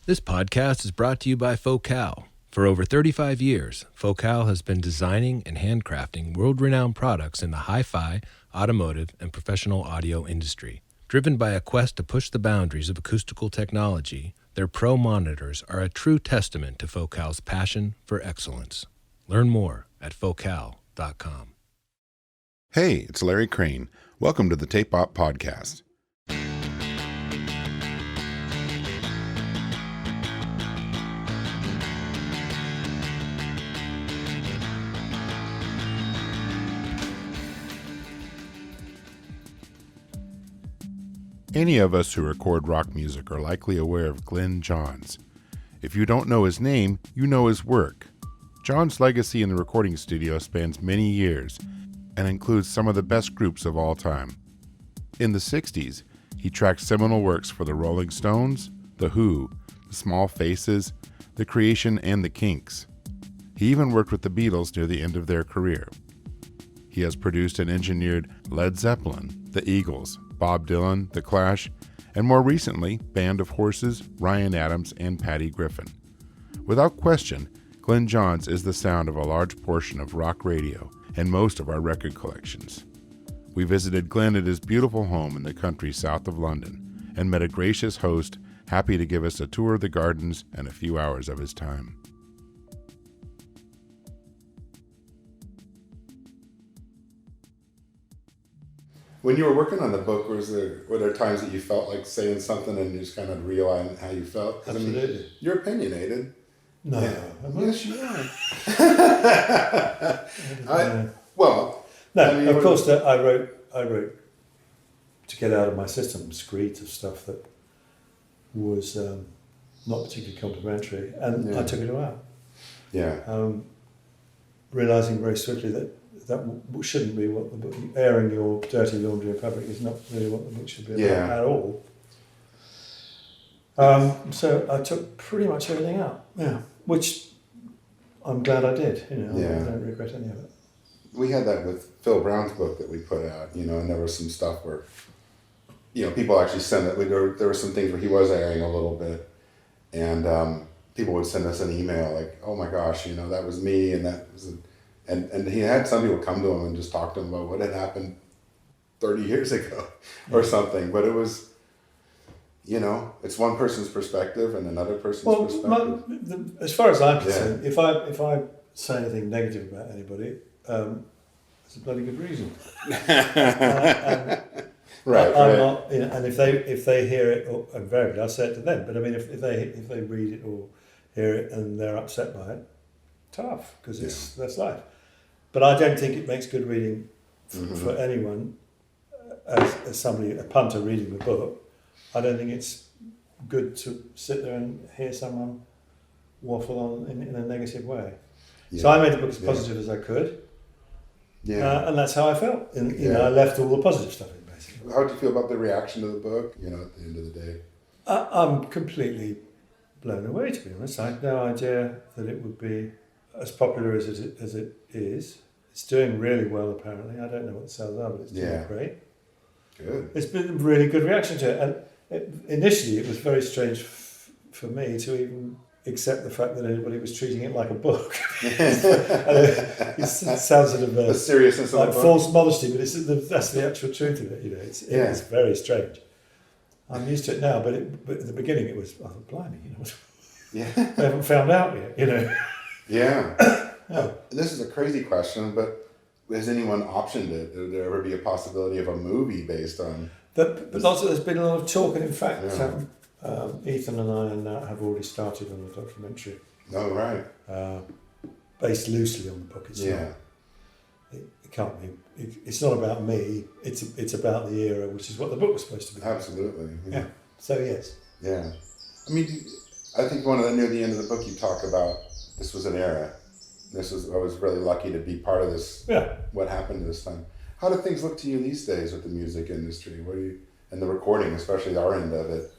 This podcast is brought to you by Focal. For over 35 years, Focal has been designing and handcrafting world-renowned products in the hi-fi, automotive, and professional audio industry. Driven by a quest to push the boundaries of acoustical technology, their Pro monitors are a true testament to Focal's passion for excellence. Learn more at focal.com. Hey, it's Larry Crane. Welcome to the Tape Op Podcast. Any of us who record rock music are likely aware of Glyn Johns. If you don't know his name, you know his work. Johns' legacy in the recording studio spans many years and includes some of the best groups of all time. In the 60s, he tracked seminal works for the Rolling Stones, The Who, The Small Faces, The Creation, and the Kinks. He even worked with the Beatles near the end of their career. He has produced and engineered Led Zeppelin, the Eagles, Bob Dylan, The Clash, and more recently, Band of Horses, Ryan Adams, and Patty Griffin. Without question, Glyn Johns is the sound of a large portion of rock radio and most of our record collections. We visited Glyn at his beautiful home in the country south of London and met a gracious host happy to give us a tour of the gardens and a few hours of his time. When you were working on the book, were there times that you felt like saying something and you just kind of realized how you felt? Absolutely. I mean, you're opinionated. No. Yeah. Yes, you are. Of course, I wrote to get out of my system screeds of stuff that was not particularly complimentary, and I took it all out. Yeah. Realizing very swiftly that shouldn't be what the book, airing your dirty laundry in public is not really what the book should be about at all. So I took pretty much everything out, which I'm glad I did, I don't regret any of it. We had that with Phil Brown's book that we put out, and there was some stuff where, people actually sent it, there were some things where he was airing a little bit, and people would send us an email like, oh my gosh, that was me, and that was and he had some people come to him and just talk to him about what had happened 30 years ago or something. But it was, it's one person's perspective and another person's perspective. As far as I'm concerned, if I say anything negative about anybody, it's a bloody good reason. Right. I'm not, and if they hear it, or invariably I say it to them. But I mean, if they read it or hear it and they're upset by it, tough, because that's life. But I don't think it makes good reading for anyone. As somebody, a punter reading the book, I don't think it's good to sit there and hear someone waffle on in a negative way. Yeah. So I made the book as positive as I could. Yeah. And that's how I felt. And I left all the positive stuff in, basically. How did you feel about the reaction to the book, at the end of the day? I'm completely blown away, to be honest. I had no idea that it would be as popular as it is. It's doing really well, apparently. I don't know what the sales are, but it's doing great. Good. It's been a really good reaction to it. And initially, it was very strange for me to even accept the fact that anybody was treating it like a book. It sounds sort of the seriousness of like the book. False modesty, but that's the actual truth of it. It's very strange. I'm used to it now, but at the beginning it was, I thought, blimey, they haven't found out yet, Yeah. This is a crazy question, but has anyone optioned it? Would there ever be a possibility of a movie based on? There's been a lot of talk, and in fact, Ethan and I have already started on a documentary. Oh, right. Based loosely on the book itself. Yeah. It can't be. It's not about me. It's about the era, which is what the book was supposed to be. Absolutely. Yeah. So yes. Yeah. I mean, I think near the end of the book, you talk about this was an era. I was really lucky to be part of this. Yeah. What happened this time? How do things look to you these days with the music industry? And the recording, especially our end of it?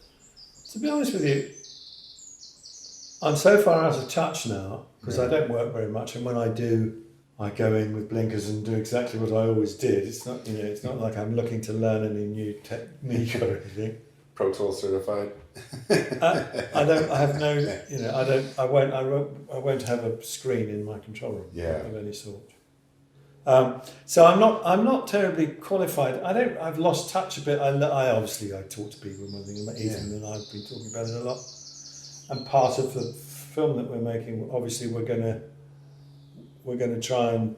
To be honest with you, I'm so far out of touch now because I don't work very much, and when I do, I go in with blinkers and do exactly what I always did. It's not like I'm looking to learn any new technique or anything. Pro Tools certified? I don't. I have no. You know, I don't. I won't have a screen in my control room of any sort. So I'm not terribly qualified. I've lost touch a bit. I obviously I talk to people and everything. Ethan and I've been talking about it a lot. And part of the film that we're making, obviously, we're gonna try and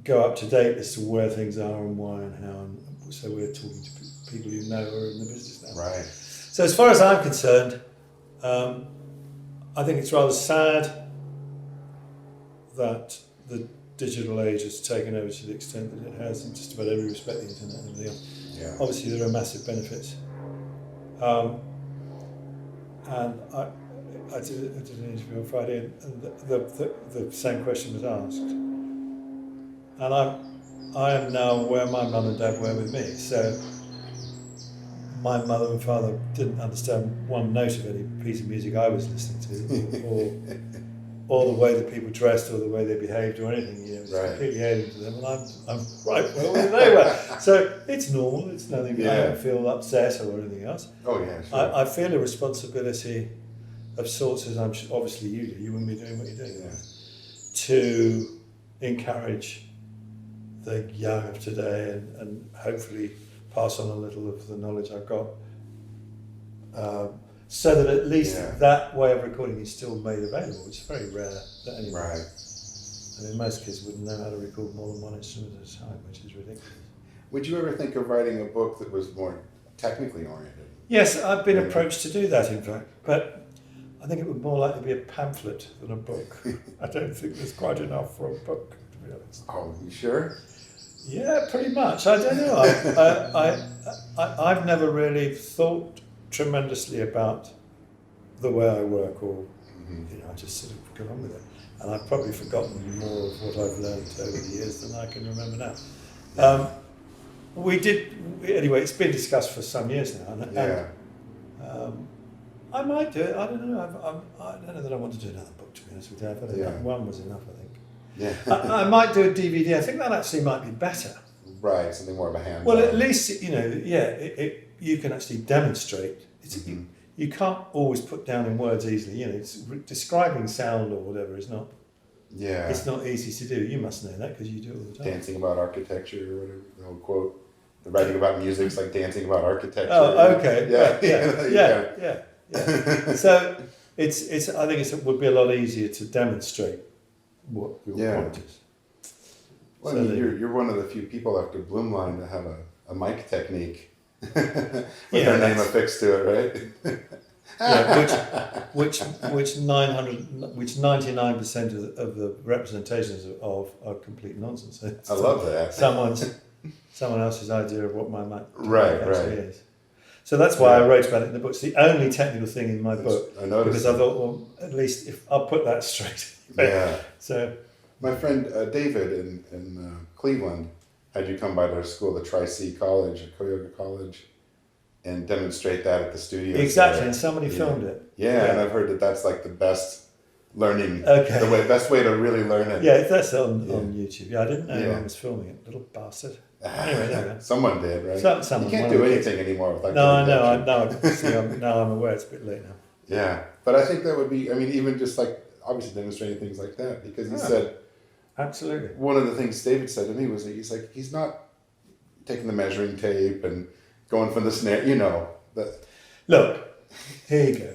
go up to date as to where things are and why and how. And so we're talking to people who know or are in the business now. Right. So as far as I'm concerned, I think it's rather sad that the digital age has taken over to the extent that it has in just about every respect, the internet and everything else. Yeah. Obviously, there are massive benefits. And I did an interview on Friday, and the same question was asked. And I am now where my mum and dad were with me. So my mother and father didn't understand one note of any piece of music I was listening to, or the way that people dressed, or the way they behaved, or anything. You know, it was completely alien to them, and I'm right where they were. So it's normal. It's nothing. I don't feel upset or anything else. Oh yeah. Sure. I feel a responsibility of sorts, as I'm obviously you do. You wouldn't be doing what you're doing, to encourage the young of today and hopefully pass on a little of the knowledge I've got, so that at least that way of recording is still made available. It's very rare that anyone. Right. I mean, most kids wouldn't know how to record more than one instrument at a time, which is ridiculous. Would you ever think of writing a book that was more technically oriented? Yes, I've been approached to do that, in fact, but I think it would more likely be a pamphlet than a book. I don't think there's quite enough for a book, to be honest. Oh, you sure? Yeah, pretty much. I don't know. I've never really thought tremendously about the way I work, or you know, I just sort of go on with it. And I've probably forgotten more of what I've learned over the years than I can remember now. Anyway, it's been discussed for some years now. And I might do it. I don't know. I don't know that I want to do another book, to be honest with you. I think one was enough, I think. Yeah. I might do a DVD. I think that actually might be better. Right, something more of a hands-on. Well, at least, you know, you can actually demonstrate. You can't always put down in words easily. You know, describing sound or whatever is not. Yeah. It's not easy to do. You must know that because you do it all the time. Dancing about architecture or whatever, the old quote. The writing about music is like dancing about architecture. Oh, okay. Yeah. So it's. I think it would be a lot easier to demonstrate what your point is. Well, so you're one of the few people after Bloomline to have a mic technique with their name affixed to it, right? which 99% of the representations of are complete nonsense. I love that. Someone else's idea of what my mic actually is. So that's why I wrote about it in the book. It's the only technical thing in my book. I noticed. Because I thought, well, at least if I'll put that straight. Yeah. So my friend David in Cleveland had you come by their school, the Tri-C College, Cuyahoga College, and demonstrate that at the studio. Exactly, and somebody filmed it. Yeah, and I've heard that that's like the best learning, the best way to really learn it. Yeah, that's on YouTube. Yeah, I didn't know anyone was filming it, little bastard. Anyway, there we go. Someone did, right? Someone, you can't do anything anymore with like. No, I know. Now I'm aware it's a bit late now. Yeah, but I think that would be. I mean, even just like obviously demonstrating things like that, because he said. Absolutely. One of the things David said to me was that he's not taking the measuring tape and going for the snare, you know. Look, here you go.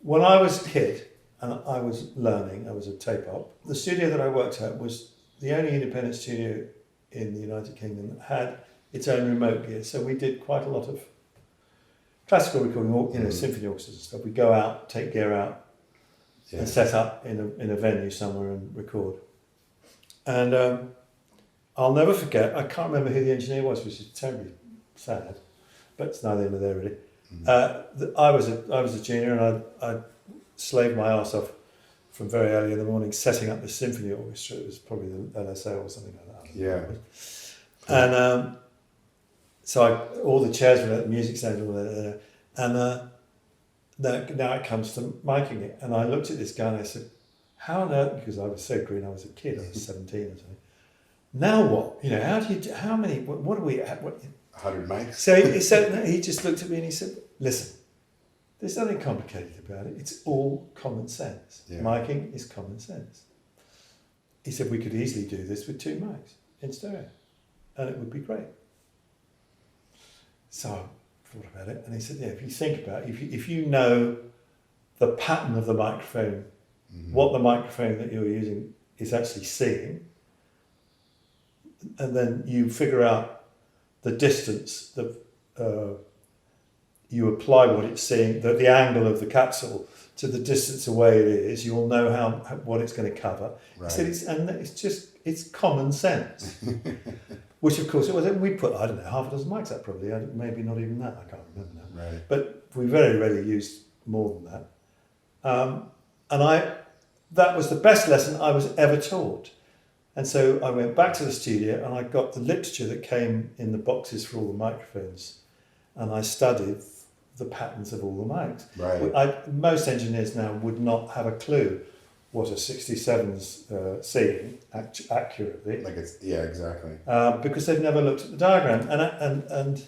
When I was a kid and I was learning, I was a tape op, the studio that I worked at was the only independent studio in the United Kingdom that had its own remote gear. So we did quite a lot of classical recording, you know, symphony orchestras and stuff. We'd go out, take gear out and set up in a venue somewhere and record. And I'll never forget, I can't remember who the engineer was, which is terribly sad, but it's neither here nor there really. I was a junior and I slaved my arse off from very early in the morning setting up the symphony orchestra. It was probably the LSO or something like that. Yeah. And so all the chairs were at the music centre were there. And now it comes to miking it. And I looked at this guy and I said, how on earth, because I was so green, I was a kid, I was 17 or something. Now what? You know, what do we, 100 mics? So he just looked at me and he said, listen, there's nothing complicated about it. It's all common sense. Yeah. Miking is common sense. He said, we could easily do this with 2 mics in stereo, and it would be great. So I thought about it, and he said, yeah, if you think about it, if you know the pattern of the microphone, what the microphone that you're using is actually seeing, and then you figure out the distance, you apply what it's seeing, the angle of the capsule to the distance away it is, you'll know what it's going to cover. Right. He said, it's common sense. Which of course it was. We put, I don't know, half a dozen mics up probably, maybe not even that, I can't remember now. Right. But we very rarely used more than that. That was the best lesson I was ever taught. And so I went back to the studio and I got the literature that came in the boxes for all the microphones, and I studied the patterns of all the mics. Right. Most engineers now would not have a clue what a 67's seeing accurately. Exactly. Because they've never looked at the diagram, and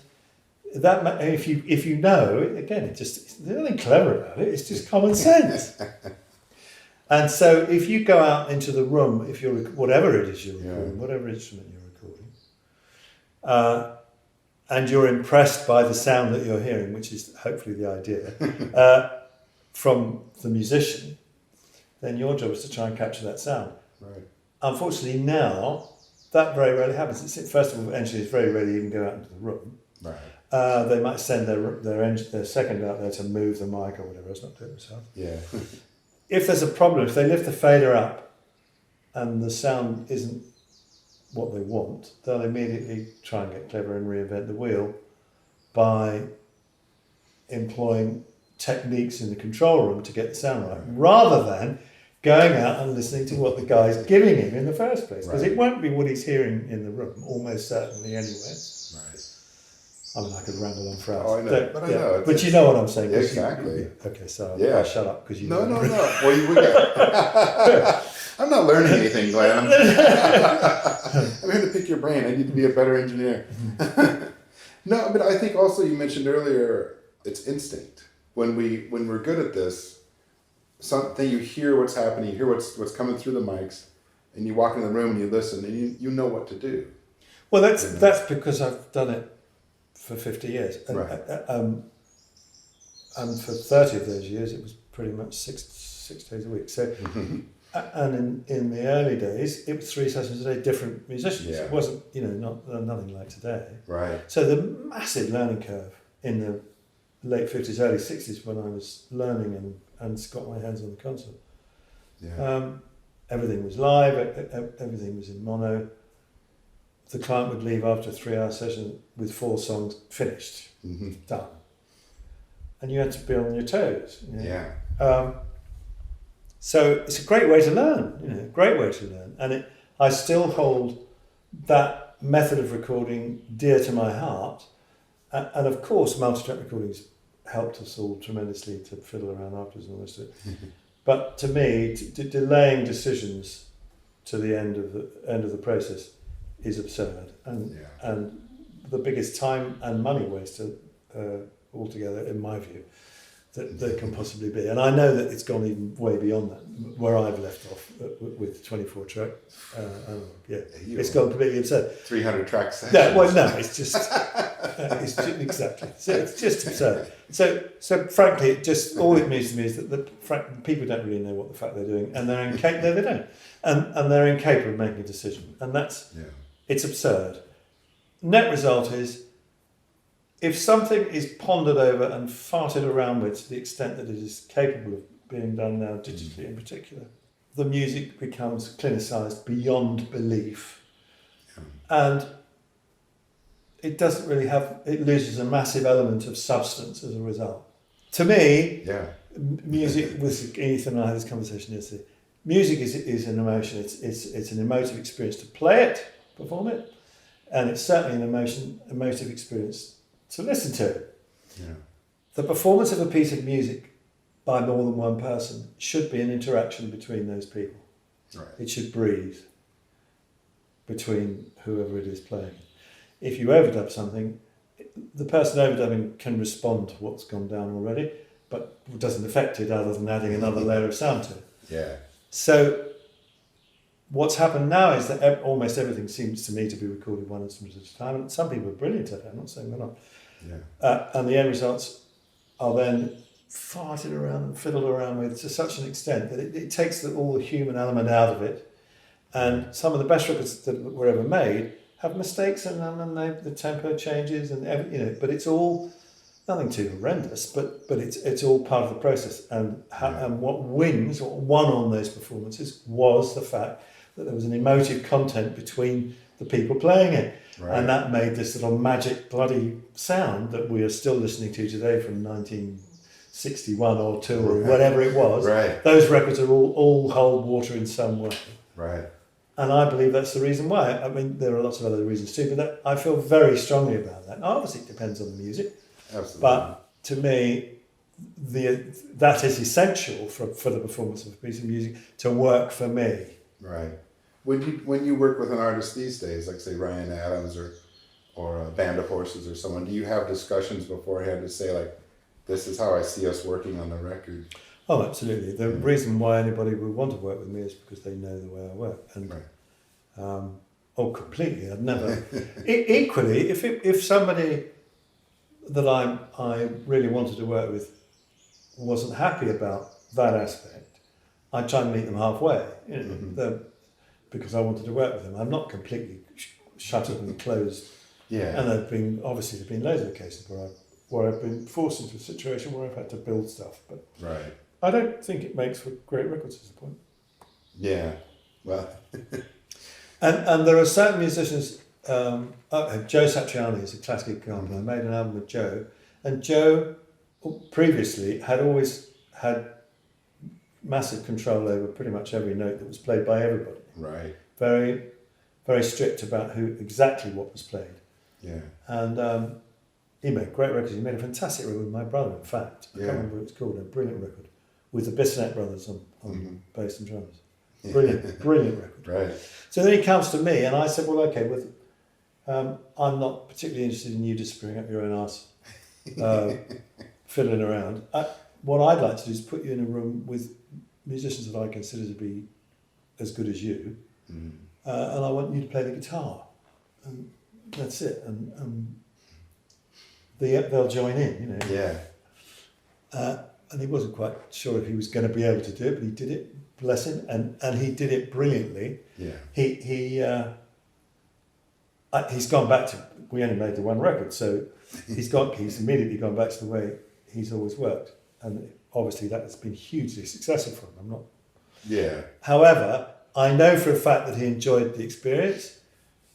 that if you know, again, there's nothing clever about it. It's just common sense. And so if you go out into the room, if you're whatever it is you're recording, whatever instrument you're recording, and you're impressed by the sound that you're hearing, which is hopefully the idea, from the musician, then your job is to try and capture that sound. Right. Unfortunately now, that very rarely happens. First of all, engineers very rarely even go out into the room. Right. They might send their second out there to move the mic or whatever. It's not doing it themselves. Yeah. If there's a problem, if they lift the fader up and the sound isn't what they want, they'll immediately try and get clever and reinvent the wheel by employing techniques in the control room to get the sound right, rather than going out and listening to what the guy's giving him in the first place, because it won't be what he's hearing in the room, almost certainly anyway. Right. I mean, I could ramble on for hours. Oh, I know, but I know. But you know what I'm saying. Exactly. Okay, so Yeah. I'll shut up because you No. know. Well, I'm not learning anything, Glenn. I'm here to pick your brain. I need to be a better engineer. No, but I think also you mentioned earlier, it's instinct. When we're good at this, something you hear what's happening, you hear what's coming through the mics, and you walk in the room and you listen, and you know what to do. Well, that's because I've done it for 50 years. And, Right. And for 30 of those years, it was pretty much six days a week. So, and in the early days, it was 3 sessions a day, different musicians. Yeah. It wasn't, nothing like today. Right. So the massive learning curve in the late 50s, early 60s, when I was learning and got my hands on the console. Yeah. Everything was live, everything was in mono. The client would leave after a 3-hour session with 4 songs finished, done. And you had to be on your toes. Yeah. So it's a great way to learn, great way to learn. And I still hold that method of recording dear to my heart. And of course, multi-track recordings helped us all tremendously to fiddle around afterwards and all the rest of it. But to me, delaying decisions to the end of the process is absurd, and the biggest time and money waster altogether, in my view, that there can possibly be. And I know that it's gone even way beyond that, where I've left off with 24 track. It's gone completely absurd. 300 tracks. No, well, no, it's just exactly. So it's just absurd. So frankly, all it means to me is that people don't really know what the fuck they're doing, and they're incapable. No, they don't, and they're incapable of making a decision, and that's it's absurd. Net result is, if something is pondered over and farted around with to the extent that it is capable of being done now digitally in particular, the music becomes clinicized beyond belief, and it doesn't really it loses a massive element of substance as a result. To me, music, with Ethan and I had this conversation yesterday, music is an emotion. It's an emotive experience to play it, perform it, and it's certainly an emotive experience to listen to it. Yeah. The performance of a piece of music by more than one person should be an interaction between those people. Right. It should breathe between whoever it is playing. If you overdub something, the person overdubbing can respond to what's gone down already, but doesn't affect it other than adding another layer of sound to it. Yeah. So what's happened now is that almost everything seems to me to be recorded one instrument at a time. And some people are brilliant at it, I'm not saying they're not. Yeah. And the end results are then farted around and fiddled around with to such an extent that it takes all the human element out of it. And some of the best records that were ever made have mistakes in them, and the tempo changes, and but it's all nothing too horrendous, but it's all part of the process. And and what won on those performances was the fact that there was an emotive content between the people playing it. Right. And that made this little magic bloody sound that we are still listening to today from 1961 or 2 or whatever it was. Right. Those records are all hold water in some way. Right. And I believe that's the reason why. I mean, there are lots of other reasons too, but I feel very strongly about that. Now, obviously, it depends on the music. Absolutely. But to me, that is essential for the performance of a piece of music to work for me. Right. When you work with an artist these days, like say Ryan Adams or a Band of Horses or someone, do you have discussions beforehand to say like, this is how I see us working on the record? Oh, absolutely. The reason why anybody would want to work with me is because they know the way I work. And completely. I'd never. Equally, if somebody that I really wanted to work with wasn't happy about that aspect, I'd try and meet them halfway. Because I wanted to work with them. I'm not completely shuttered and closed. Yeah. And there've been loads of cases where I've been forced into a situation where I've had to build stuff. But right. I don't think it makes for great records, is the point. Yeah. Well. and there are certain musicians. Joe Satriani is a classic example. I made an album with Joe, and Joe previously had always had massive control over pretty much every note that was played by everybody. Right. Very, very strict about exactly what was played. Yeah. And he made great records. He made a fantastic record with my brother, in fact. I can't remember what it's called. A brilliant record with the Bissonette brothers on bass and drums. Brilliant, brilliant record. Right. So then he comes to me, and I said, "Well, okay, I'm not particularly interested in you disappearing up your own arse, fiddling around. What I'd like to do is put you in a room with musicians that I consider to be as good as you, and I want you to play the guitar, and that's it. And they'll join in, Yeah. And he wasn't quite sure if he was going to be able to do it, but he did it. Bless him, and he did it brilliantly. Yeah. He's gone back to. We only made the one record, so he's immediately gone back to the way he's always worked, and obviously that has been hugely successful for him. I'm not. Yeah. However, I know for a fact that he enjoyed the experience,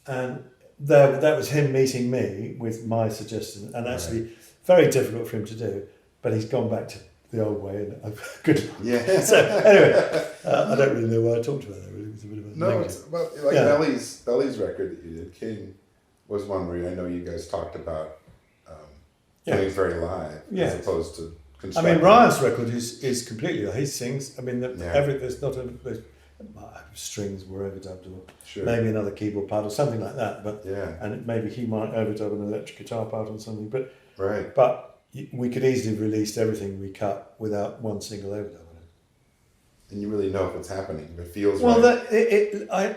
and that was him meeting me with my suggestion, and actually very difficult for him to do, but he's gone back to the old way, and good. Yeah. So anyway, I don't really know why I talked about that. Really, it was a bit of a Belly's record that you did, King, was one where I know you guys talked about playing very live as opposed to. I mean, Ryan's record is completely. He sings. I mean, there's not strings were overdubbed, or maybe another keyboard part or something like that. But and maybe he might overdub an electric guitar part or something. But but we could easily have released everything we cut without one single overdub on it. And you really know if it's happening. If it feels well, right.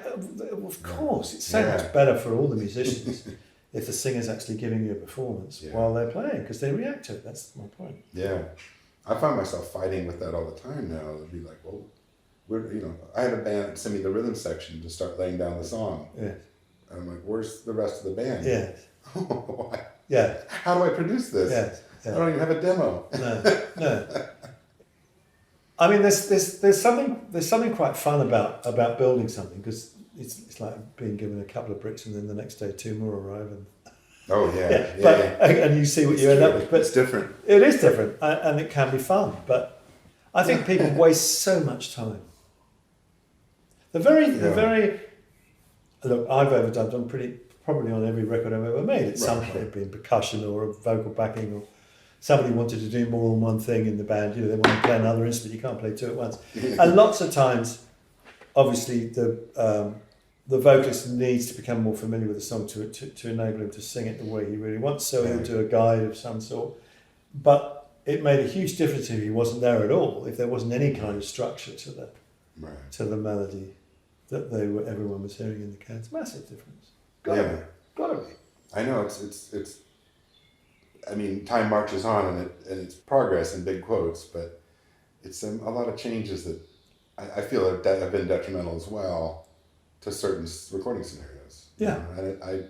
Of course, it's so much better for all the musicians if the singer's actually giving you a performance while they're playing, because they react to it. That's my point. Yeah. I find myself fighting with that all the time now. It'd be like, well, I had a band send me the rhythm section to start laying down the song. Yeah. And I'm like, where's the rest of the band? Yeah. Yeah. How do I produce this? Yeah. I don't even have a demo. No. I mean, there's something quite fun about building something, because it's like being given a couple of bricks and then the next day 2 more arrive and. And you see what you end up with. But it's different. It is different, and it can be fun. But I think people waste so much time. The very look, I've overdubbed on probably on every record I've ever made at some point, being percussion or a vocal backing, or somebody wanted to do more than one thing in the band. They want to play another instrument. You can't play 2 at once. And lots of times, obviously, the the vocalist needs to become more familiar with the song to enable him to sing it the way he really wants. So he'll do a guide of some sort. But it made a huge difference if he wasn't there at all, if there wasn't any kind of structure to the melody that everyone was hearing in the can. It's a massive difference. Gotta be. I know it's. I mean, time marches on, and it's progress in big quotes, but it's a lot of changes that I feel have been detrimental as well to certain recording scenarios. Yeah. And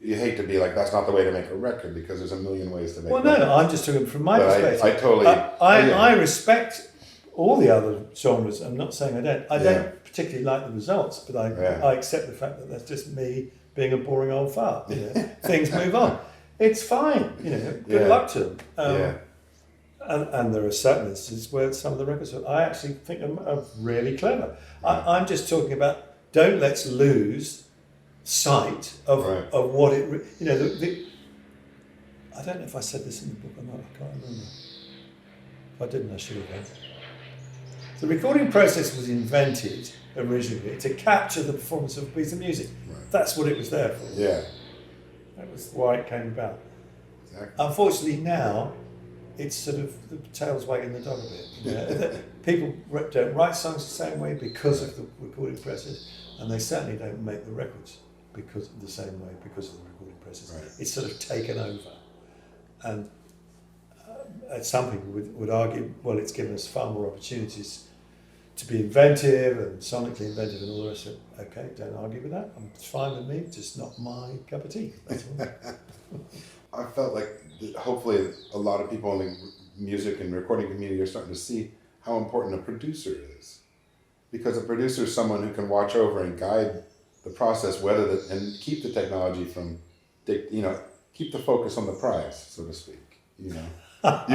you hate to be like, that's not the way to make a record, because there's a million ways to make records. No, I'm just talking from my perspective. I totally... I respect all the other genres. I'm not saying I don't. I don't particularly like the results, but I accept the fact that that's just me being a boring old fart. You know, things move on. It's fine. You know, good luck to them. And there are certain instances where some of the records I actually think are really clever. I'm just talking about, don't let's lose sight of what it, you know, I don't know if I said this in the book or not, I can't remember. If I didn't, I should have. The recording process was invented originally to capture the performance of a piece of music. Right. That's what it was there for. Yeah. That was why it came about. Exactly. Unfortunately now, it's sort of the tail's wagging the dog a bit. You know? People don't write songs the same way because of the recording process, and they certainly don't make the records because of the same way because of the recording process. Right. It's sort of taken over, and some people would argue, well, it's given us far more opportunities to be inventive and sonically inventive and all the rest of it. Okay, don't argue with that. It's fine with me, just not my cup of tea. That's all. I felt like hopefully a lot of people in the music and recording community are starting to see how important a producer is. Because a producer is someone who can watch over and guide the process, and keep the technology from, keep the focus on the prize, so to speak. You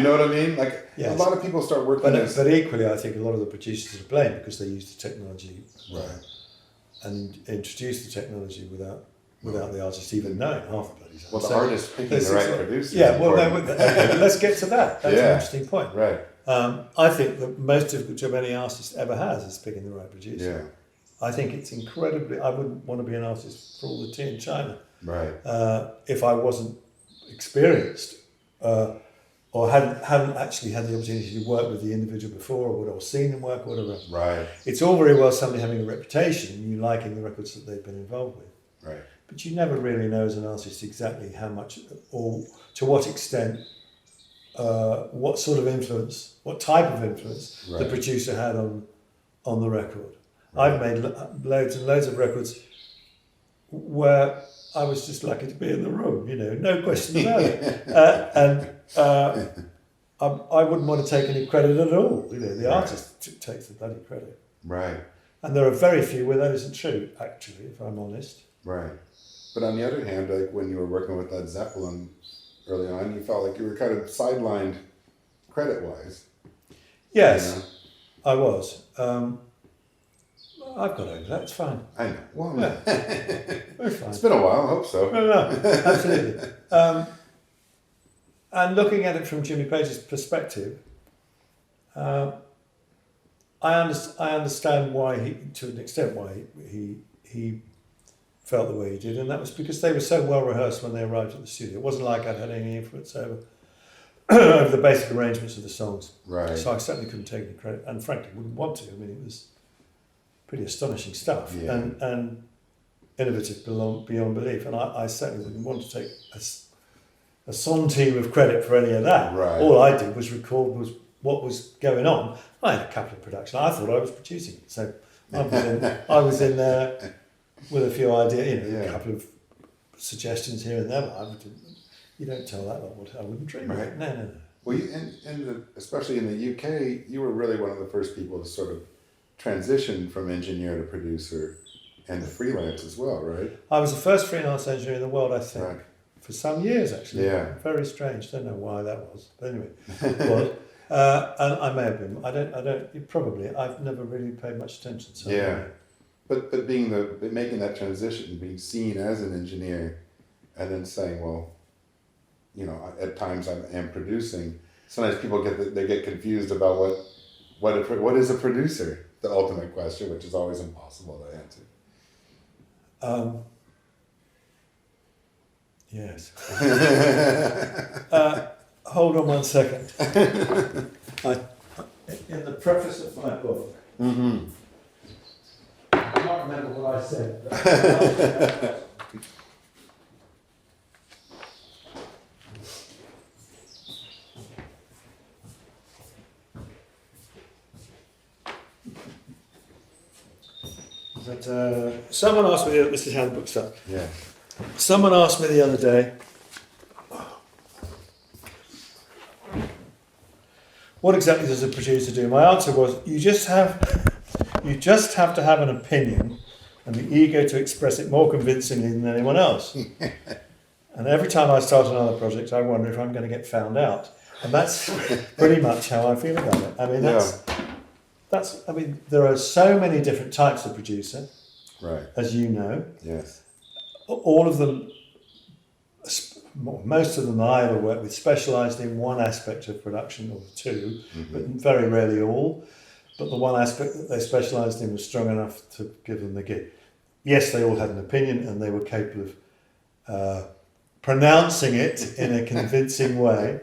know what I mean? Like a lot of people start working. But equally, I think a lot of the producers are blamed because they use the technology and introduce the technology without the artist even knowing half the bloody time. Well, the artist picking the right producer. Yeah, well, let's get to that. That's an interesting point. Right. I think the most difficult job any artist ever has is picking the right producer. Yeah. I think it's incredibly. I wouldn't want to be an artist for all the tea in China. Right. If I wasn't experienced or hadn't actually had the opportunity to work with the individual before, or seen them work, or whatever. Right. It's all very well somebody having a reputation and you liking the records that they've been involved with. Right. But you never really know as an artist exactly how much or to what extent, what sort of influence, what type of influence the producer had on the record. Right. I've made loads and loads of records where I was just lucky to be in the room, no question about it. I wouldn't want to take any credit at all. The artist takes the bloody credit. Right. And there are very few where that isn't true, actually, if I'm honest. Right. But on the other hand, like when you were working with Led Zeppelin early on, you felt like you were kind of sidelined credit-wise. Yes, I was. I've got over that, it's fine. I know. Well, Very fine. It's been a while, I hope so. No, absolutely. And looking at it from Jimmy Page's perspective, I understand why to an extent why he felt the way he did, and that was because they were so well rehearsed when they arrived at the studio. It wasn't like I'd had any influence over the basic arrangements of the songs. Right. So I certainly couldn't take any credit, and frankly wouldn't want to. I mean, it was pretty astonishing stuff, and innovative beyond belief. And I certainly wouldn't want to take a centime of credit for any of that. Right. All I did was record what was going on. I had a couple of productions. I thought I was producing it, so I was in there with a few ideas, a couple of suggestions here and there. But you don't tell that lot. I wouldn't dream of it. No. Well, especially in the UK, you were really one of the first people to sort of transition from engineer to producer and to freelance as well, right? I was the first freelance engineer in the world, I think, for some years actually. Yeah. Very strange. Don't know why that was, but anyway, it was. And I may have been. I don't. Probably. I've never really paid much attention. So yeah. But making that transition, being seen as an engineer, and then saying, well, at times I am producing. Sometimes people get confused about what is a producer. The ultimate question, which is always impossible to answer. Yes. Hold on one second. In the preface of my book, I can't remember what I said. Someone asked me, this is how the book starts. Yeah. Someone asked me the other day, what exactly does a producer do? My answer was, you just have to have an opinion and the ego to express it more convincingly than anyone else. And every time I start another project, I wonder if I'm going to get found out. And that's pretty much how I feel about it. I mean, I mean, there are so many different types of producer, right, as you know. Yes. All of them, most of them I ever worked with specialised in one aspect of production, or two, but very rarely all. But the one aspect that they specialised in was strong enough to give them the gig. Yes, they all had an opinion and they were capable of pronouncing it in a convincing way.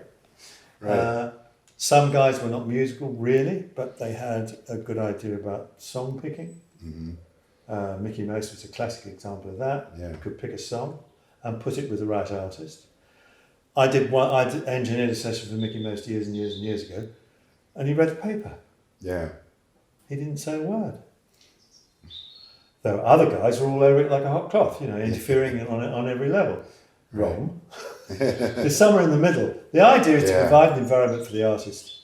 Right. Some guys were not musical really, but they had a good idea about song picking. Mickey Most was a classic example of that. Yeah. You could pick a song and put it with the right artist. I engineered a session for Mickey Most years and years and years ago, and he read the paper. Yeah. He didn't say a word. Though other guys were all over it like a hot cloth, interfering on every level. Wrong. There's somewhere in the middle. The idea is to provide an environment for the artist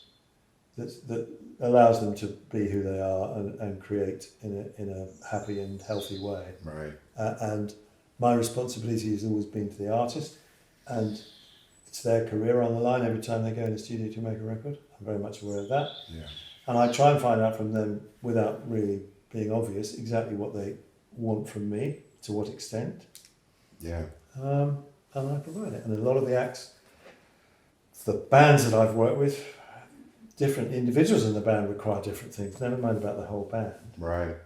that allows them to be who they are and create in a happy and healthy way. Right. And my responsibility has always been to the artist, and it's their career on the line every time they go in the studio to make a record. I'm very much aware of that. Yeah. And I try and find out from them, without really being obvious, exactly what they want from me, to what extent. Yeah. And I provide it. And a lot of the acts, the bands that I've worked with, different individuals in the band require different things, never mind about the whole band. Right.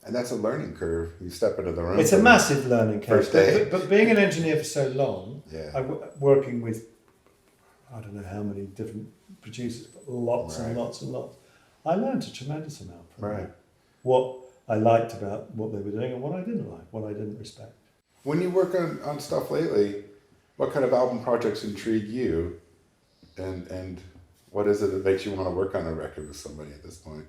And that's a learning curve. You step into the room. It's a massive learning curve. First day. But being an engineer for so long, Yeah. working with, I don't know how many different producers, but lots and lots and lots, I learned a tremendous amount from them. What I liked about what they were doing and what I didn't like, what I didn't respect. When you work on stuff lately, what kind of album projects intrigue you, and what is it that makes you want to work on a record with somebody at this point?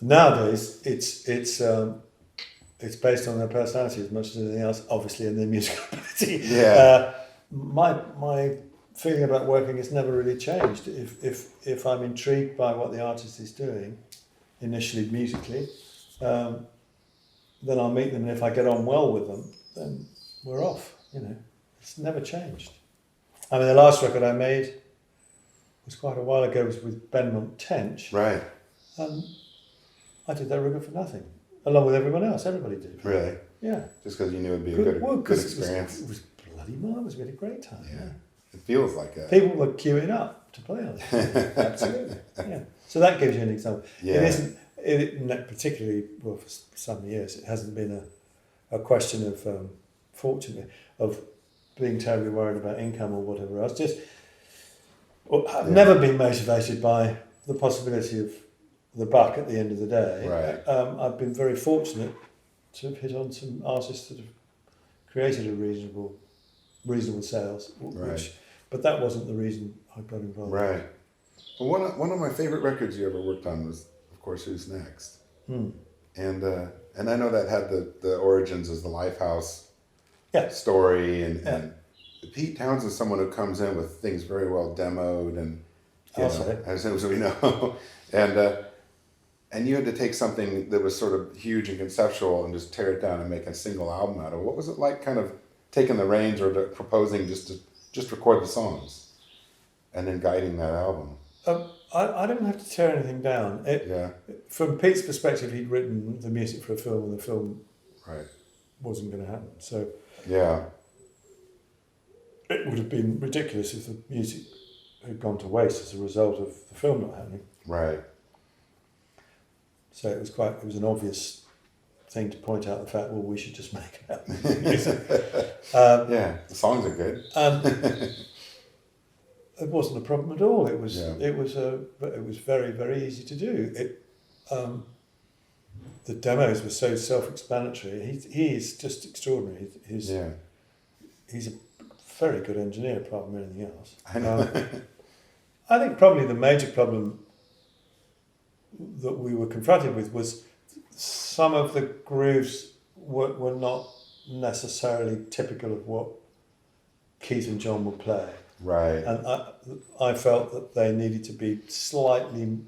Nowadays, it's based on their personality as much as anything else, obviously, and their musical ability. Yeah. My feeling about working has never really changed. If I'm intrigued by what the artist is doing, initially musically, then I'll meet them, and if I get on well with them, then we're off. It's never changed. I mean, the last record I made was quite a while ago. It was with Benmont Tench. Right. I did that record for nothing, along with everyone else. Everybody did. Really? Yeah. Just because you knew it'd be a good experience. It was bloody marvellous. We had a great time. Yeah. It feels like that. People were queuing up to play on it. Absolutely. Yeah. So that gives you an example. Yeah. It isn't particularly, well, for some years, it hasn't been a question of, fortunately, of being terribly worried about income or whatever else. I've never been motivated by the possibility of the buck at the end of the day. Right. I've been very fortunate to have hit on some artists that have created a reasonable sales, but that wasn't the reason I got involved. Right. Well, one of my favorite records you ever worked on was, of course, Who's Next? And I know that had the origins as the Lifehouse story, and Pete Townsend's someone who comes in with things very well demoed, and as we know, and you had to take something that was sort of huge and conceptual and just tear it down and make a single album out of it. What was it like, kind of taking the reins or proposing just record the songs and then guiding that album? I didn't have to tear anything down. From Pete's perspective, he'd written the music for a film, and the film wasn't going to happen. So it would have been ridiculous if the music had gone to waste as a result of the film not happening. Right. So it was an obvious thing to point out the fact, well, we should just make music. Yeah, the songs are good. It wasn't a problem at all. It was Yeah. it was very, very easy to do. The demos were so self-explanatory. He is just extraordinary. He's a very good engineer, apart from anything else. I know. I think probably the major problem that we were confronted with was some of the grooves were not necessarily typical of what Keith and John would play. Right. And I felt that they needed to be slightly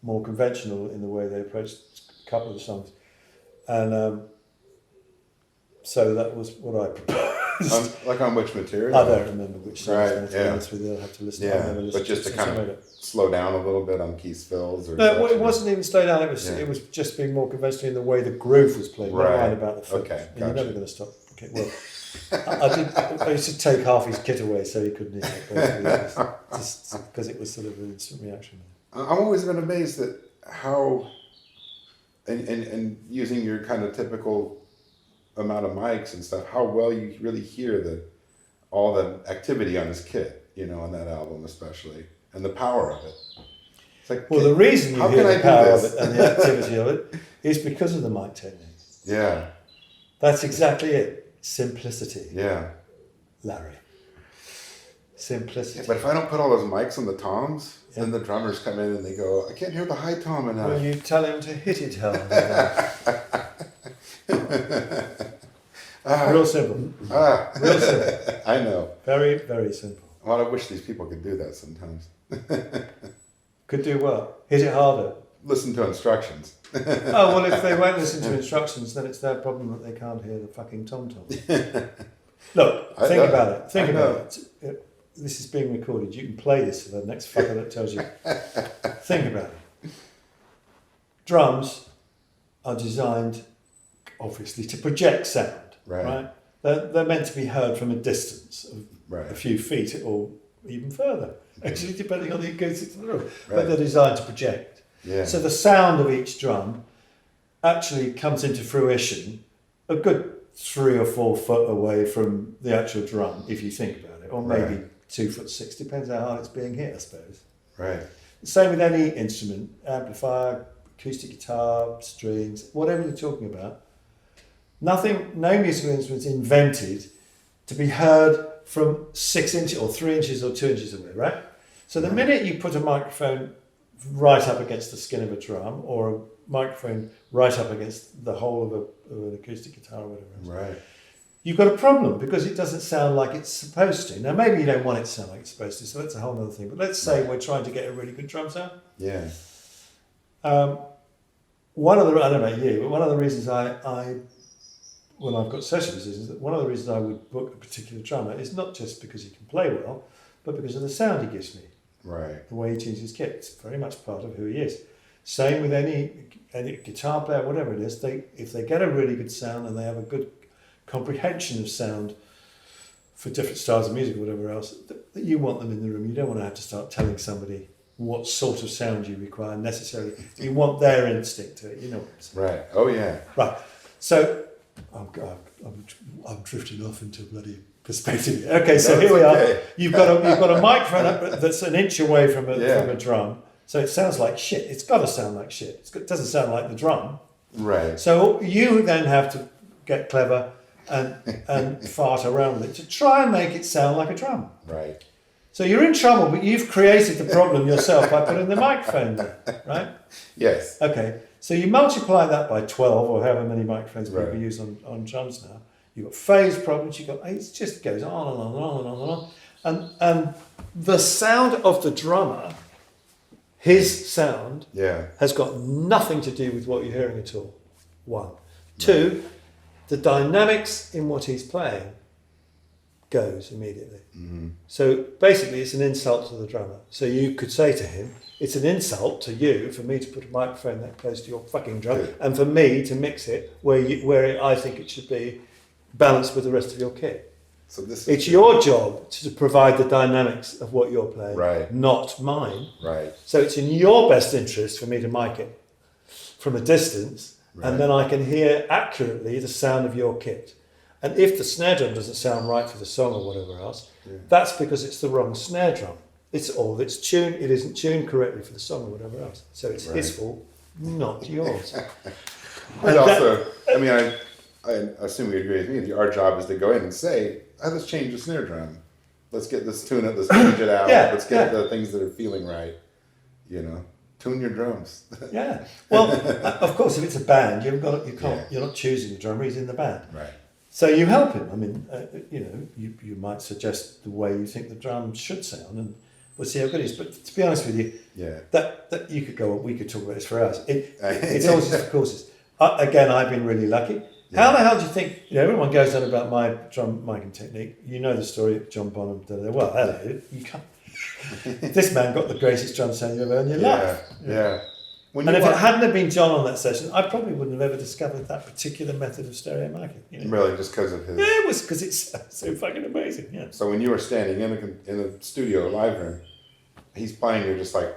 more conventional in the way they approached a couple of the songs. And so that was what I proposed. Like on which material? I don't remember which songs. Right, To be honest with you, I'll have to listen. Yeah, to but just to kind of slow down a little bit on Keith's fills? Or No, it wasn't even slow down. It was just being more conventional in the way the groove was played. Right. Not mind about the fills. Okay, And you're gotcha. never going to stop. Okay, well, I used to take half his kit away so he couldn't hear it. Basically. Just because it was sort of an instant reaction. I'm always been amazed at how, and using your kind of typical amount of mics and stuff, how well you really hear all the activity on his kit, on that album especially, and the power of it. It's like, Well, the reason you how hear can I the do power of this? it and the activity of it is because of the mic technique. Yeah, That's exactly it. Simplicity, yeah. Larry. Simplicity. But if I don't put all those mics on the toms, then the drummers come in and they go, I can't hear the high tom enough. Well, you tell him to hit it hard. Real simple. Real simple. I know. Very, very simple. Well, I wish these people could do that sometimes. Could do well. Hit it harder. Listen to instructions. Oh, well, if they won't listen to instructions, then it's their problem that they can't hear the fucking tom-tom. Look, think about it. Think about it. This is being recorded. You can play this for the next fucker that tells you. Think about it. Drums are designed, obviously, to project sound. Right? They're meant to be heard from a distance of a few feet or even further, actually, depending on the acoustics of the room. But they're designed to project. Yeah. So the sound of each drum actually comes into fruition a good 3 or 4 foot away from the actual drum, if you think about it, or maybe 2'6", depends how hard it's being hit, I suppose. Right. Same with any instrument, amplifier, acoustic guitar, strings, whatever you're talking about. No musical instrument is invented to be heard from 6 inches or 3 inches or 2 inches away, right? So the minute you put a microphone right up against the skin of a drum, or a microphone right up against the hole of an acoustic guitar or whatever else, Right. you've got a problem because it doesn't sound like it's supposed to. Now, maybe you don't want it to sound like it's supposed to, so that's a whole other thing. But let's say we're trying to get a really good drum sound. Yeah. One of the, I don't know about you, but one of the reasons when I've got session musicians, one of the reasons I would book a particular drummer is not just because he can play well, but because of the sound he gives me. Right. The way he tunes his kit. It's very much part of who he is. Same with any guitar player, whatever it is, if they get a really good sound and they have a good comprehension of sound for different styles of music or whatever else, that you want them in the room. You don't want to have to start telling somebody what sort of sound you require necessarily. You want their instinct to it, you know what I'm saying. Right. Oh, yeah. Right. So, I'm drifting off into bloody perspective. Okay, so here we are. You've got a microphone that's an inch away from a drum, so it sounds like shit. It's got to sound like shit. It doesn't sound like the drum. Right. So you then have to get clever and fart around with it to try and make it sound like a drum. Right. So you're in trouble, but you've created the problem yourself by putting the microphone there, right? Yes. Okay, so you multiply that by 12 or however many microphones people Right. use on drums now. You've got phase problems, it just goes on and on and on and on and on. And the sound of the drummer, his sound, has got nothing to do with what you're hearing at all. 1. 2, the dynamics in what he's playing goes immediately. Mm-hmm. So basically it's an insult to the drummer. So you could say to him, it's an insult to you for me to put a microphone that close to your fucking drum and for me to mix it where I think it should be balanced with the rest of your kit. So it's your job to provide the dynamics of what you're playing, right. not mine. Right. So it's in your best interest for me to mic it from a distance and then I can hear accurately the sound of your kit. And if the snare drum doesn't sound right for the song or whatever else, that's because it's the wrong snare drum. It isn't tuned correctly for the song or whatever else. So it's his fault, not yours. But also, I assume you agree with me. Our job is to go in and say, let's change the snare drum. Let's tune it. Let's change it out. Let's get the things that are feeling right. Tune your drums. Yeah. Well, of course, if it's a band, you're not choosing the drummer. He's in the band. Right. So you help him. I mean, you might suggest the way you think the drum should sound, and we'll see how good it is. But to be honest with you, that you could go. We could talk about this for hours. It's always just courses. Again, I've been really lucky. Yeah. How the hell do you think? Everyone goes on about my drum miking technique. You know the story of John Bonham. Well, hello, you can't. This man got the greatest drum sound you ever heard in your life. Yeah. And if it hadn't have been John on that session, I probably wouldn't have ever discovered that particular method of stereo miking. Really, just because of his... Yeah, it was because it's so fucking amazing, yeah. So when you were standing in a studio, live room, he's playing, you're just like,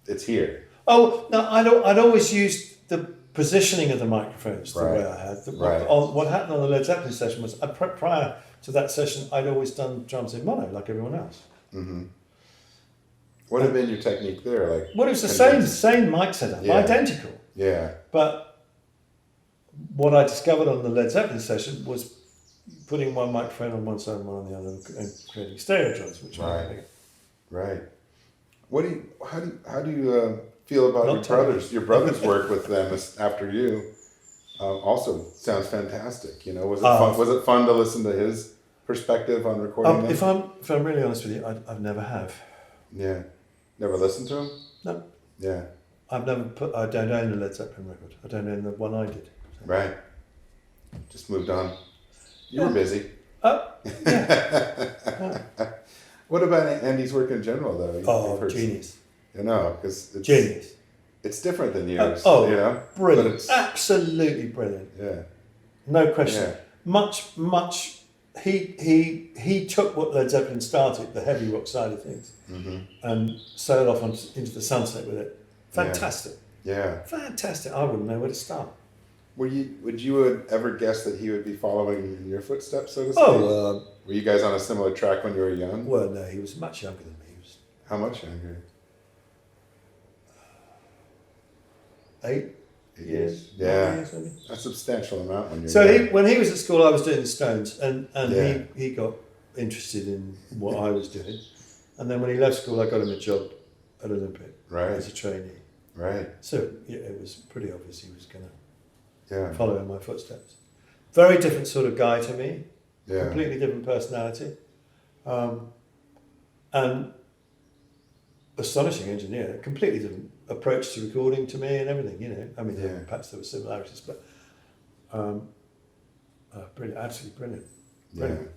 it's here. Oh, no, I'd always used the positioning of the microphones the way I had. What happened on the Led Zeppelin session was, prior to that session, I'd always done drums in mono, like everyone else. Mm-hmm. What had been your technique there? Well, it was the same mic setup, identical. Yeah. But what I discovered on the Led Zeppelin session was putting one microphone on one side and one on the other, and creating stereo drums, which Right. How do you feel about your brothers? Your brothers work with them after you. Also sounds fantastic. Was it fun to listen to his perspective on recording? If I'm really honest with you, I've never have. Yeah. Never listened to him? No. Yeah. I don't own the Led Zeppelin record. I don't own the one I did. So. Right. Just moved on. You were busy. Yeah. What about Andy's work in general, though? Genius. Because it's genius. It's different than yours. Brilliant. Absolutely brilliant. Yeah. No question. Yeah. Much. He took what Led Zeppelin started, the heavy rock side of things, and sailed off into the sunset with it. Fantastic. Yeah. Fantastic. I wouldn't know where to start. Would you ever guess that he would be following in your footsteps, so to speak? Were you guys on a similar track when you were young? Well, no, he was much younger than me. How much younger? 8 years. Yeah. 9 years, maybe. A substantial amount when you're young. When he was at school, I was doing the Stones, and he got interested in what I was doing. And then when he left school, I got him a job at Olympic as a trainee. Right. So it was pretty obvious he was going to follow in my footsteps. Very different sort of guy to me. Yeah. Completely different personality. And astonishing engineer. Completely different approach to recording to me and everything, I mean, perhaps there were similarities, but brilliant, absolutely brilliant. Yeah.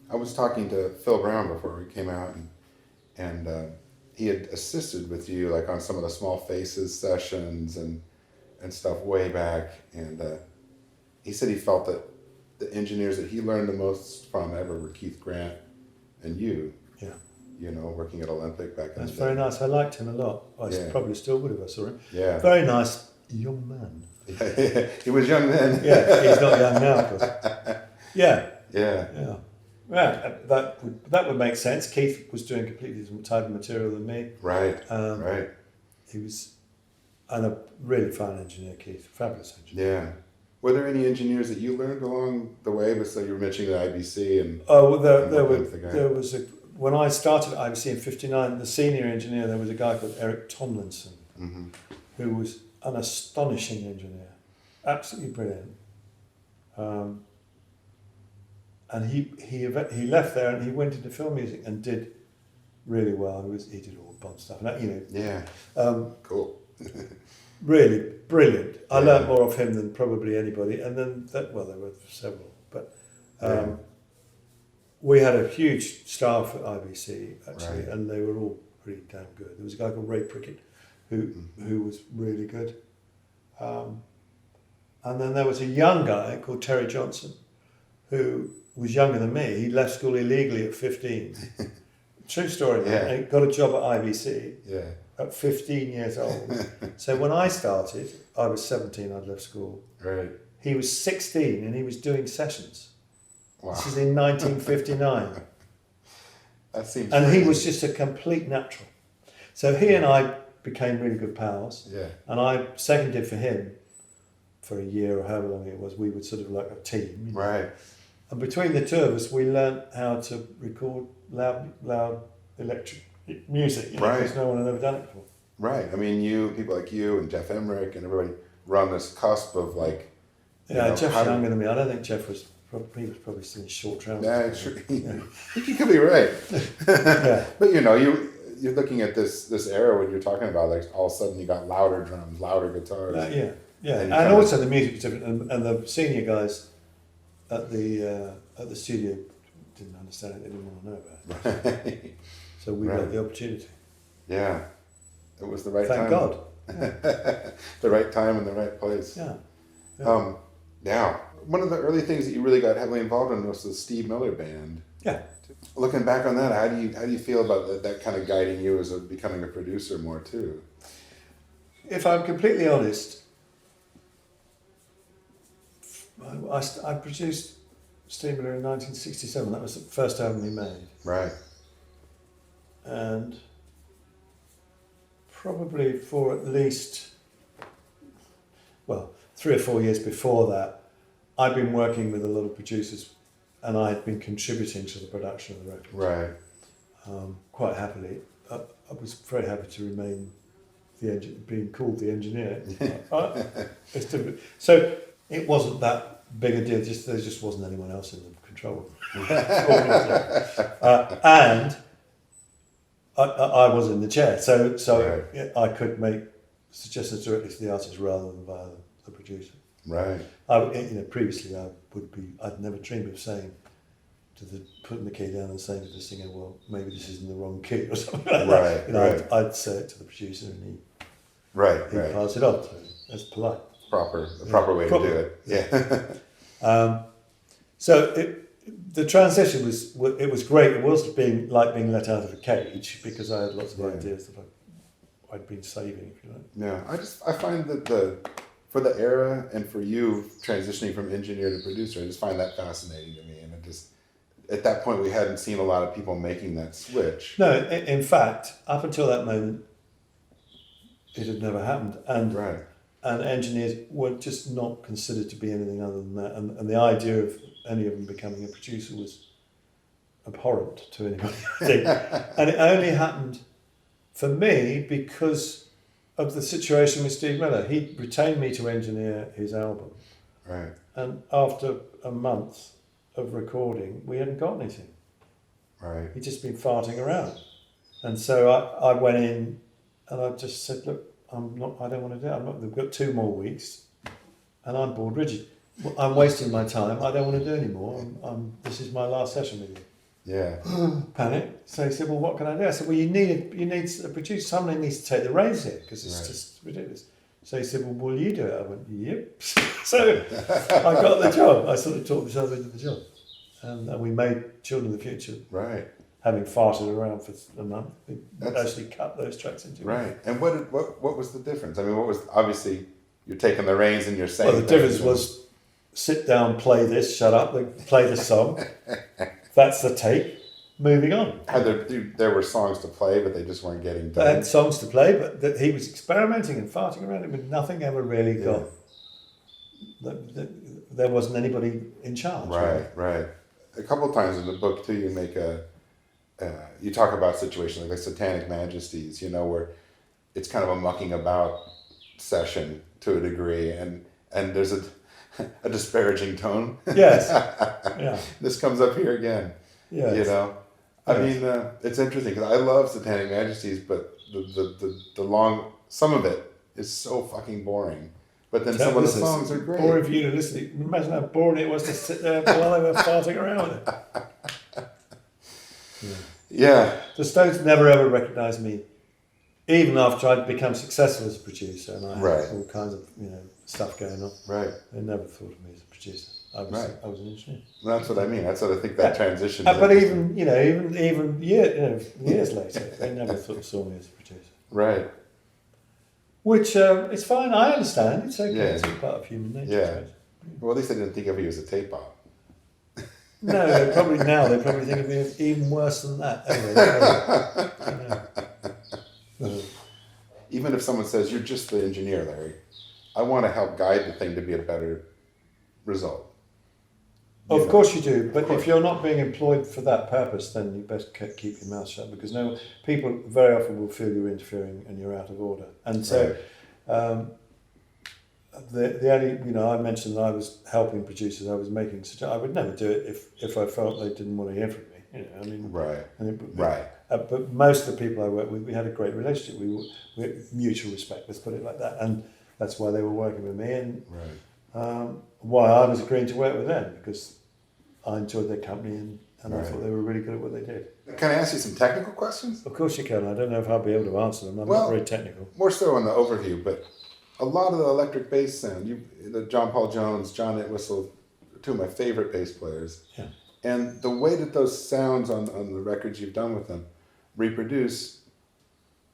I was talking to Phil Brown before we came out, and he had assisted with you on some of the Small Faces sessions and stuff way back, and he said he felt that the engineers that he learned the most from ever were Keith Grant and you. Yeah. Working at Olympic back in the day. That's very nice. I liked him a lot. I probably still would if I saw him. Yeah. Very nice young man. He was young then. Yeah, he's not young now, of course. Yeah. Yeah. Yeah. Well, that would make sense. Keith was doing completely different type of material than me. Right. Right. He was a really fine engineer, Keith. Fabulous engineer. Yeah. Were there any engineers that you learned along the way? So you were mentioning the IBC and... there was when I started at IBC in '59, the senior engineer, there was a guy called Eric Tomlinson, who was an astonishing engineer, absolutely brilliant. And he left there and he went into film music and did really well. He did all Bond stuff, cool. Really brilliant. I learned more of him than probably anybody. And then there were several, but. We had a huge staff at IBC actually, and they were all pretty damn good. There was a guy called Ray Prickett, who was really good, and then there was a young guy called Terry Johnson, who was younger than me. He left school illegally at 15, True story. Yeah. I got a job at IBC Yeah. at 15 years old. So when I started, I was 17, I'd left school. Right. He was 16 and he was doing sessions. Wow. This is in 1959. That seems. And he crazy. was just a complete natural. So he and I became really good pals. Yeah. And I seconded for him for a year or however long it was. We were sort of like a team. Right. And between the two of us, we learnt how to record loud electric music, Right. because no one had ever done it before. Right. I mean, people like you and Jeff Emmerich and everybody were on this cusp of like. Yeah, Jeff's how to- younger than me. I don't think Jeff was. He was probably still in short trousers. Yeah, sure. You could be right. Yeah. But you're looking at this era when you're talking about like all of a sudden you got louder drums, louder guitars. Yeah. And And also the music was different, and the senior guys at the studio didn't understand it. They didn't want to know about it. So we Right. got the opportunity. Yeah. It was the right Thank time. God. The right time and the right place. Yeah. Now, one of the early things that you really got heavily involved in was the Steve Miller Band. Yeah. Looking back on that, how do you feel about that kind of guiding you as becoming a producer more too? If I'm completely honest, I produced Steve Miller in 1967. That was the first album he made. Right. And probably for at least, 3 or 4 years before that, I'd been working with a lot of producers and I had been contributing to the production of the record. Right. Quite happily. I was very happy to remain being called the engineer. It's different. So it wasn't that big a deal, there just wasn't anyone else in the control room. And I was in the chair, so Right. I could make suggestions directly to the artist rather than via the producer. Right. Previously I'd never dreamed of saying putting the key down and saying to the singer, well, maybe this is in the wrong key or something like that. Right. I'd say it to the producer and he'd Right. pass it on. So that's polite. The proper way to do it. Yeah. So the transition was great. It was being let out of a cage because I had lots of ideas that I'd been saving, if you like. Yeah. I find that for the era and for you transitioning from engineer to producer, I just find that fascinating to me. And at that point we hadn't seen a lot of people making that switch. No, in fact, up until that moment, it had never happened. And engineers were just not considered to be anything other than that. And the idea of any of them becoming a producer was abhorrent to anybody, I think. And it only happened for me because of the situation with Steve Miller. He retained me to engineer his album. Right. And after a month of recording, we hadn't got anything. Right. He'd just been farting around. And so I went in and I just said, look, I don't want to do it. We've got 2 more weeks and I'm bored rigid. I'm wasting my time. I don't want to do anymore. This is my last session with you. Yeah. Panic. So he said, well, what can I do? I said, well, you need a producer. Somebody needs to take the reins here because it's just ridiculous. So he said, well, will you do it? I went, yep. So I got the job. I sort of talked myself into the job. And we made Children of the Future. Right. Having farted around for a month, we actually cut those tracks into Right. And what was the difference? I mean, obviously you're taking the reins and you're saying. Well, the difference was sit down, play this, shut up, play the song. That's the take. Moving on. There were songs to play, but they just weren't getting done. They had songs to play, but he was experimenting and farting around it, but nothing ever really got. There wasn't anybody in charge. Right. A couple of times in the book too, you make you talk about situations like the Satanic Majesties, where it's kind of a mucking about session to a degree, and there's a disparaging tone. Yes. Yeah. This comes up here again. Yes. I mean, it's interesting because I love Satanic Majesties, but some of it is so fucking boring. But then some of the songs are great. Boring for you to listen to. Imagine how boring it was to sit there while they were farting around with it. Yeah. The Stones never ever recognised me, even after I'd become successful as a producer and I had all kinds of stuff going on. Right. They never thought of me as a producer. I was an engineer. That's what I mean. That's what I think that transition. But even years later, they never saw me as a producer. Right. Which it's fine. I understand. It's okay. Yeah. It's all part of human nature. Yeah. Well, at least they didn't think of you as a tape op. No, they probably think of me even worse than that. Anyway, Even if someone says you're just the engineer, Larry, I want to help guide the thing to be a better result. Of course you do, but if you're not being employed for that purpose, then you best keep your mouth shut, because people very often will feel you're interfering and you're out of order. And so, the only, I mentioned that I was helping producers. I was making. I would never do it if I felt they didn't want to hear from me. Right. Right. But most of the people I worked with, we had a great relationship. We had mutual respect. Let's put it like that, and that's why they were working with me, and why I was agreeing to work with them, because I enjoyed their company and I thought they were really good at what they did. Can I ask you some technical questions? Of course you can. I don't know if I'll be able to answer them. I'm not very technical. More so on the overview, but a lot of the electric bass sound, the John Paul Jones, John Entwistle, two of my favorite bass players. Yeah. And the way that those sounds on the records you've done with them reproduce,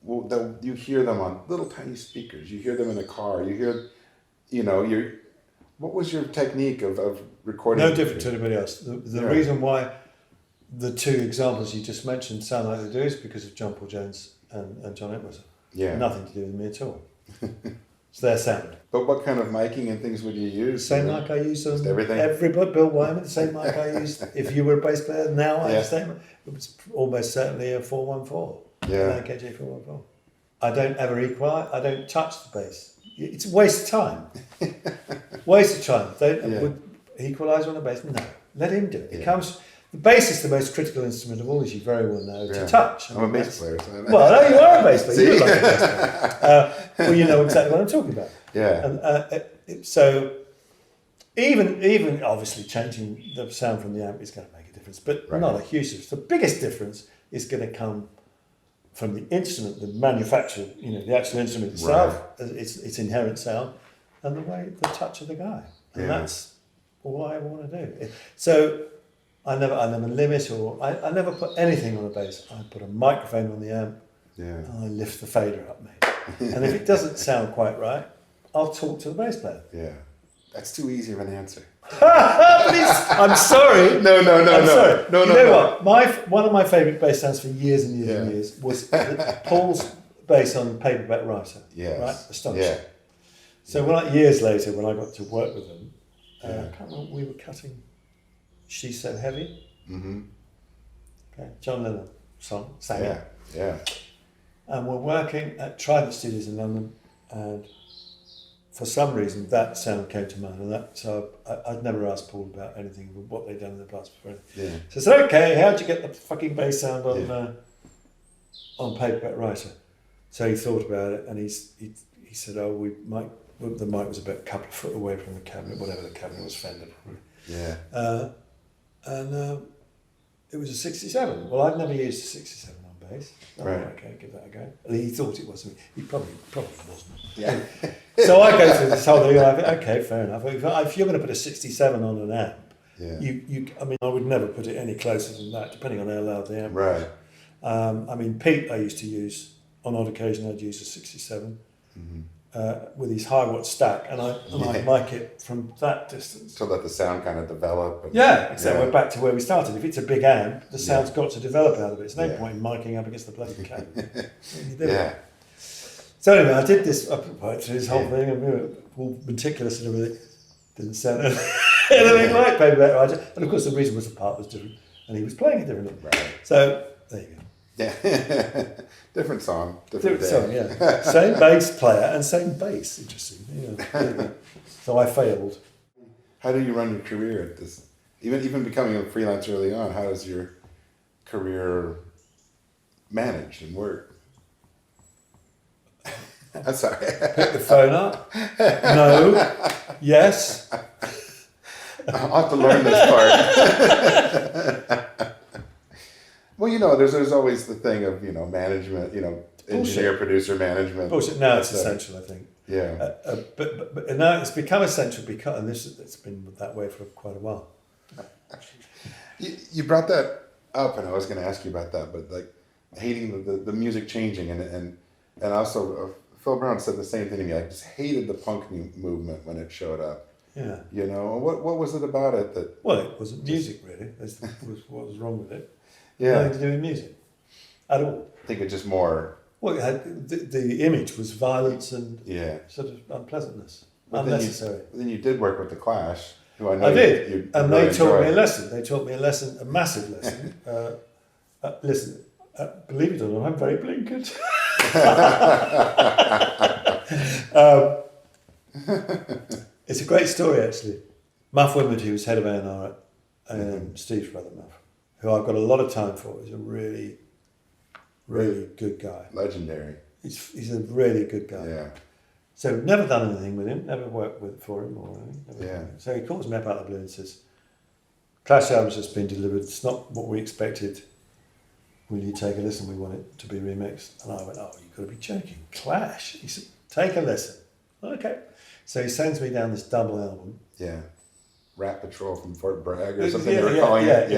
you hear them on little tiny speakers. You hear them in a car. You hear, what was your technique of recording? No different to anybody else. The reason why the two examples you just mentioned sound like they do is because of John Paul Jones and John Entwistle. Yeah. Nothing to do with me at all. It's their sound. But what kind of miking and things would you use? Same mic I used on everything. Everybody, Bill Wyman, the same mic I used. If you were a bass player now, I have the same. It was almost certainly a 414. Yeah. KJ 414. I don't ever equalize. I don't touch the bass. It's a waste of time. Waste of time. Would equalizer on the bass? No. Let him do it. It comes. The bass is the most critical instrument of all, as you very well know, to touch. I'm a bass player. So well, no, you are a bass player. You look like a bass player. Well, you know exactly what I'm talking about. Yeah. And so, even obviously changing the sound from the amp is going to make a difference, but not a huge difference. The biggest difference is going to come from the instrument, the manufacturer, the actual instrument itself, its inherent sound, and the touch of the guy. And that's all I want to do. So I never limit, or I never put anything on a bass. I put a microphone on the amp, and I lift the fader up, mate. And if it doesn't sound quite right, I'll talk to the bass player. Yeah. That's too easy of an answer. I'm sorry. No. Sorry. No. You know what? One of my favourite bass sounds for years and years and years was Paul's bass on Paperback Writer. Yes. Right? Astonishing. Yeah. So years later, when I got to work with them, I can't remember, we were cutting She's So Heavy. Mm-hmm. Okay. John Lennon song, sang it. Yeah. And we're working at Trident Studios in London, and for some reason that sound came to mind, and so I'd never asked Paul about anything, what they'd done in the past before. Yeah. So I said, okay, how'd you get the fucking bass sound on Paperback Writer? So he thought about it, and he said, the mic was about a couple of foot away from the cabinet, whatever the cabinet was, Fender probably. Yeah. And it was a 67. Well, I'd never used a 67 on bass. Okay, give that a go. And he thought it was. He probably wasn't. Yeah. So I go through this whole thing, and I think, okay, fair enough. If you're going to put a 67 on an amp, I would never put it any closer than that, depending on how loud the amp was. Right. Pete, I used to use, on odd occasion, I'd use a 67 with his high watt stack, and I'd mic it from that distance. So let the sound kind of develop. Except we're back to where we started. If it's a big amp, the sound's got to develop out of it. There's no point in miking up against the bloody cabinet. So anyway, I did this, I went through this whole thing, and we were all meticulous and everything. Didn't sound anything like Paperback Writer. And of course the reason was the part was different, and he was playing it differently. Right. So, there you go. Yeah. Different song. Different song, yeah. Same bass player and same bass. Interesting. So I failed. How do you run your career at this? Even becoming a freelance early on, how does your career manage and work? I'm sorry. Pick the phone up. No. Yes. I'll have to learn this part. Well, there's always the thing of, management, engineer, producer, management. Bullshit. Now it's essential, I think. Yeah. But now it's become essential because, and it's been that way for quite a while. You brought that up, and I was going to ask you about that, but like hating the music changing, and also Phil Brown said the same thing to me. I just hated the punk movement when it showed up. Yeah. You know, what was it about it that? Well, it wasn't music really. What was wrong with it? Yeah. Nothing to do with music at all. I think it's just more. Well, it had, the image was violence and sort of unpleasantness, but unnecessary. Then you did work with the Clash, who I know I did, you and really they taught me a enjoyed. lesson. They taught me a lesson, a massive lesson. Listen, believe it or not, I'm very blinkered. It's a great story, actually. Muff Woodward, who was head of A&R at Steve's brother Muff, who I've got a lot of time for, is a really good guy. Legendary. He's a really good guy. Yeah. So never done anything with him, never worked for him or anything. Yeah. So he calls me up out of the blue and says, Clash album's just been delivered, it's not what we expected. Will you take a listen? We want it to be remixed. And I went, oh, you've got to be joking. Clash? He said, take a listen. Okay. So he sends me down this double album. Yeah. Rat Patrol from Fort Bragg or something they were calling it.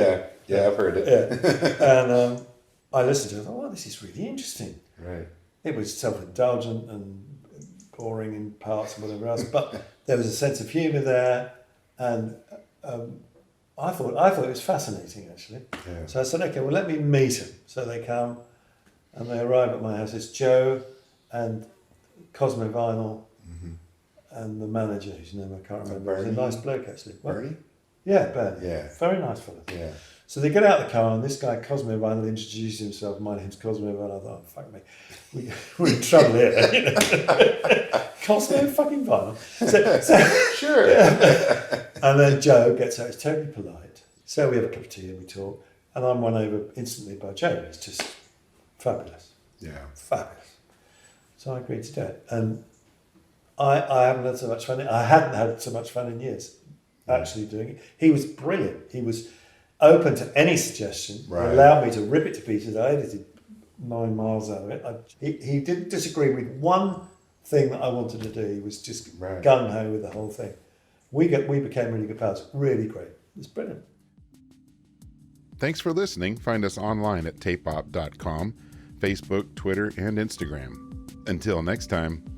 Yeah, I've heard it. Yeah. And I listened to it. I thought, oh, this is really interesting. Right. It was self-indulgent and boring in parts and whatever else, but there was a sense of humour there, and I thought it was fascinating actually. Yeah. So I said, okay, well let me meet him. So they come, and they arrive at my house. It's Joe and Cosmo Vinyl and the manager, whose name I can't remember. He's a nice bloke actually. What? Bernie? Yeah, Bernie. Yeah. Very nice fellow. Yeah. So they get out of the car, and this guy, Cosmo Vinyl, introduces himself. My name's Cosmo Vinyl. I thought, oh, fuck me. We're in trouble here. You know? Cosmo fucking Vinyl. So Sure. And then Joe gets out. He's totally polite. So we have a cup of tea and we talk. And I'm won over instantly by Joe. It's just fabulous. Yeah. Fabulous. So I agreed to do it. And I haven't had so much fun. I hadn't had so much fun in years actually doing it. He was brilliant. He was open to any suggestion. Right. He allowed me to rip it to pieces. I edited 9 miles out of it. He didn't disagree with one thing that I wanted to do. He was just gung-ho with the whole thing. We became really good pals. Really great. It was brilliant. Thanks for listening. Find us online at tapeop.com, Facebook, Twitter, and Instagram. Until next time.